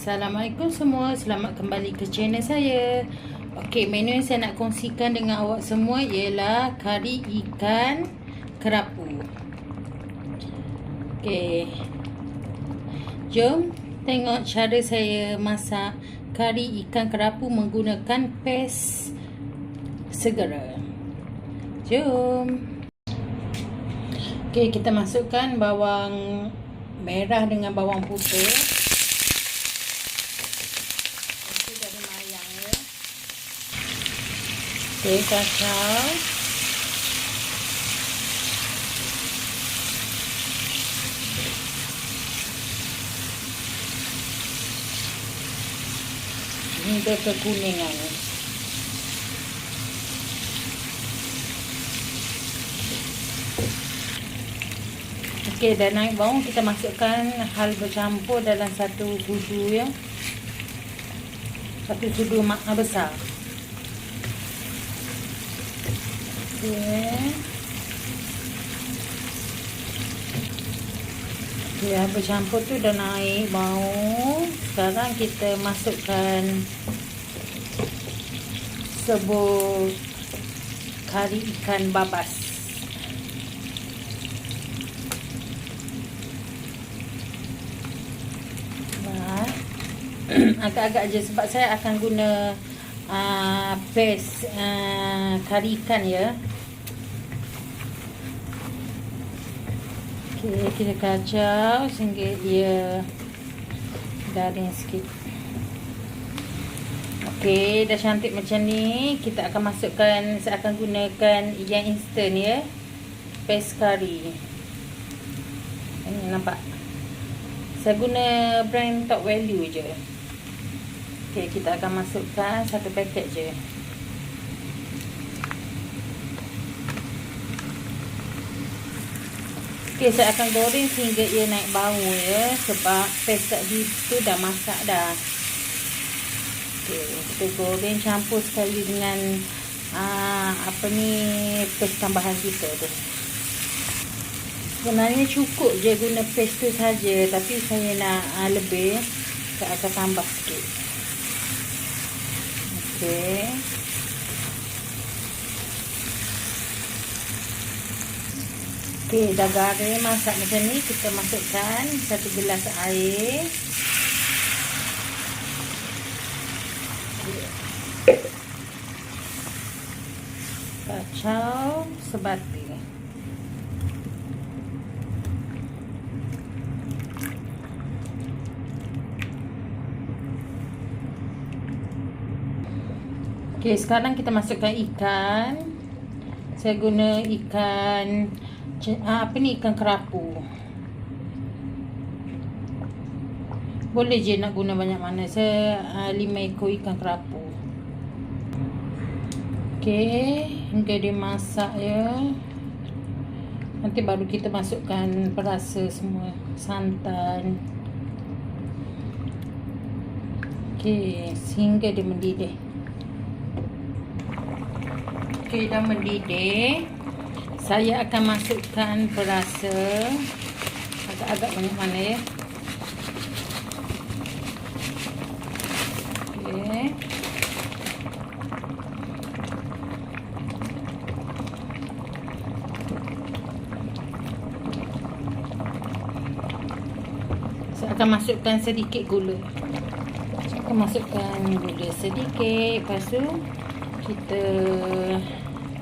Assalamualaikum semua, selamat kembali ke channel saya. Okey, menu yang saya nak kongsikan dengan awak semua ialah kari ikan kerapu. Okey, jom tengok cara saya masak kari ikan kerapu menggunakan pes segera. Jom. Okey, kita masukkan bawang merah dengan bawang putih. Itu dari mayang ya. Okey, kacau. Hingga kekuningan. Okey, dah naik bawang, kita masukkan hal bercampur dalam satu sudu ya. Satu sudu besar. Okey. Ya, bercampur tu dah naik bau. Sekarang kita masukkan sebut kari ikan babas. Agak-agak je sebab saya akan guna paste kari ikan ya. Okey, kita kacau sehingga dia garing sikit. Okey, dah cantik macam ni. Kita akan masukkan, saya akan gunakan yang instant ya, paste kari. Ini nampak, saya guna brand Top Value je. Okey, kita akan masukkan satu paket je. Okey, saya akan goreng sehingga ia naik bau ya, sebab paste tadi tu dah masak dah. Okey, kita goreng campur sekali dengan paste tambahan kita tu. Sebenarnya cukup je guna paste tu saja, tapi saya nak lebih, saya akan tambah sikit. Okey. Okey, dah garing masak macam ni, kita masukkan 1 gelas air. Kacau sebati. Okey, sekarang kita masukkan ikan. Saya guna ikan ikan kerapu. Boleh je nak guna banyak mana. Saya 5 ekor ikan kerapu. Okey, hingga dia masak ya. Nanti baru kita masukkan perasa semua, santan. Okey, sehingga dia mendidih. Okey, dah mendidih. Saya akan masukkan perasa agak-agak banyak mana ya. Okey. Saya akan masukkan sedikit gula. Saya akan masukkan gula sedikit. Lepas tu kita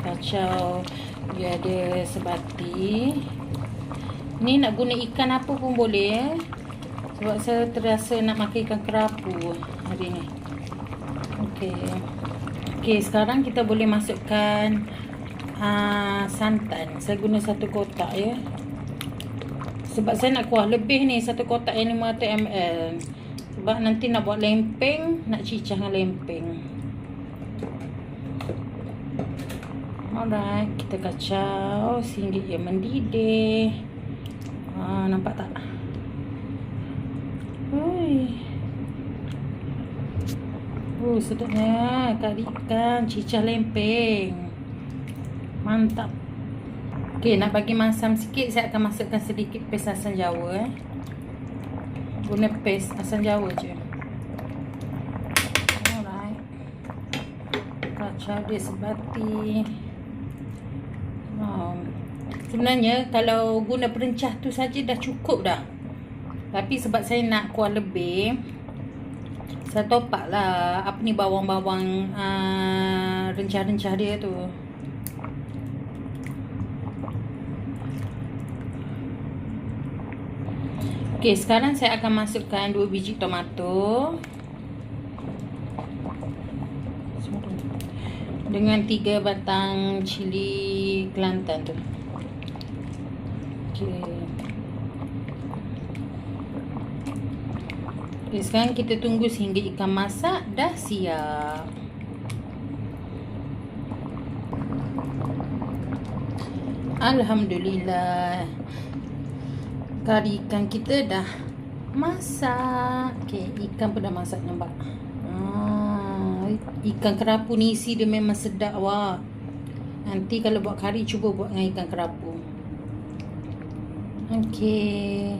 kacau biar dia sebati. Ni nak guna ikan apa pun boleh ya. Sebab saya terasa nak makan ikan kerapu hari ni. Okey. Okey, sekarang kita boleh masukkan santan. Saya guna 1 kotak ya. Sebab saya nak kuah lebih ni, 1 kotak yang 500 ml. Sebab nanti nak buat lempeng, nak cicah dengan lempeng. Alright, kita kacau sehingga ia mendidih. Nampak tak? Sedapnya kari ikan cicah lempeng. Mantap. Okey, nak bagi masam sikit, saya akan masukkan sedikit paste asam jawa. Guna paste asam jawa je. Cara sebati. Sebenarnya kalau guna perencah tu saja dah cukup dah. Tapi sebab saya nak kuah lebih, saya top up lah apa ni, bawang-bawang rencah-rencah dia tu. Okey, sekarang saya akan masukkan 2 biji tomato dengan 3 batang cili Kelantan tu. Okey. Okay, sekarang kita tunggu sehingga ikan masak dah siap. Alhamdulillah, kari ikan kita dah masak. Okay, ikan pun dah masak, nampak? Ikan kerapu ni isi dia memang sedap wah. Nanti kalau buat kari, cuba buat dengan ikan kerapu. Okay,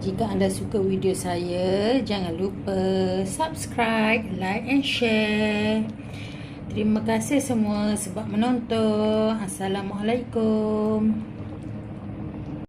jika anda suka video saya, jangan lupa subscribe, like and share. Terima kasih semua sebab menonton. Assalamualaikum.